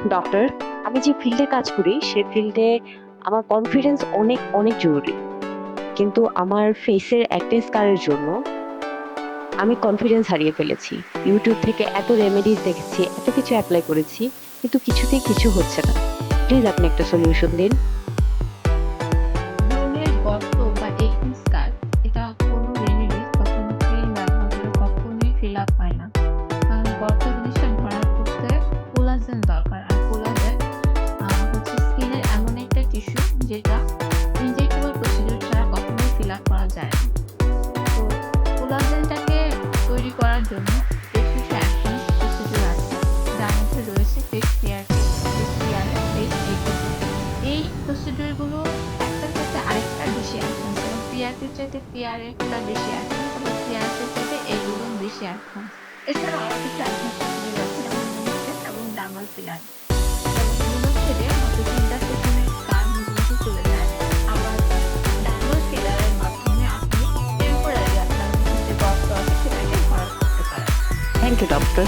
Doctor, আমি যে ফিল্ডে কাজ করি সে ফিল্ডে আমার কনফিডেন্স অনেক অনেক জরুরি। কিন্তু আমার ফেসের অ্যাকনে স্কারের জন্য আমি কনফিডেন্স হারিয়ে ফেলেছি। ইউটিউব থেকে এত রেমেডিজ দেখেছি, এত কিছু অ্যাপ্লাই করেছি, কিন্তু কিছুতেই কিছু হচ্ছে না। প্লিজ আপনি একটা সলিউশন দিন। ব্রণের গর্ত বা একনি স্কার এটা কোনো রেমেডিস বা কোনো ক্রিম ব্যবহার করে কখনোই ফিল আপ হয় না। কারণ গর্ত জিনিসটা ভরাট করতে কোলাজেন দরকার। আর কোলাজেন হচ্ছে স্কিনের এমন একটা টিস্যু যেটা ইনজেক্টেবল প্রসিডিউর ছাড়া কখনোই ফিল আপ করা যায় না। তো কোলাজেনটাকে তৈরি করার জন্য বেশ কিছু অ্যাডভান্স প্রসিডিউর আছে, যার মধ্যে রয়েছে ফেস কেয়ার, ফেস কেয়ারে ফেস মেকওভার। এই প্রসিডিউরগুলো একটার সাথে আরেকটা বেশি অ্যাডভান্স, এবং পিআরপির চাইতে পিআরএফটা বেশি অ্যাডভান্স, এবং পিআরপির চাইতে এইগুলো বেশি অ্যাডভান্স। এছাড়াও আরো কিছু অ্যাডভান্স প্রসিডিউর আছে, যেমন মনোস্টেট এবং ডাবল ফিলার। যেমন মনোস্টেটে মাত্র 3টা সেশনে স্কার মোটামুটি চলে যায়। আবার ডাবল ফিলারের মাধ্যমে আপনি টেম্পোরারি আপনার যে গর্ত আছে সেটাকে ভরাট করতে পারেন। Thank you doctor.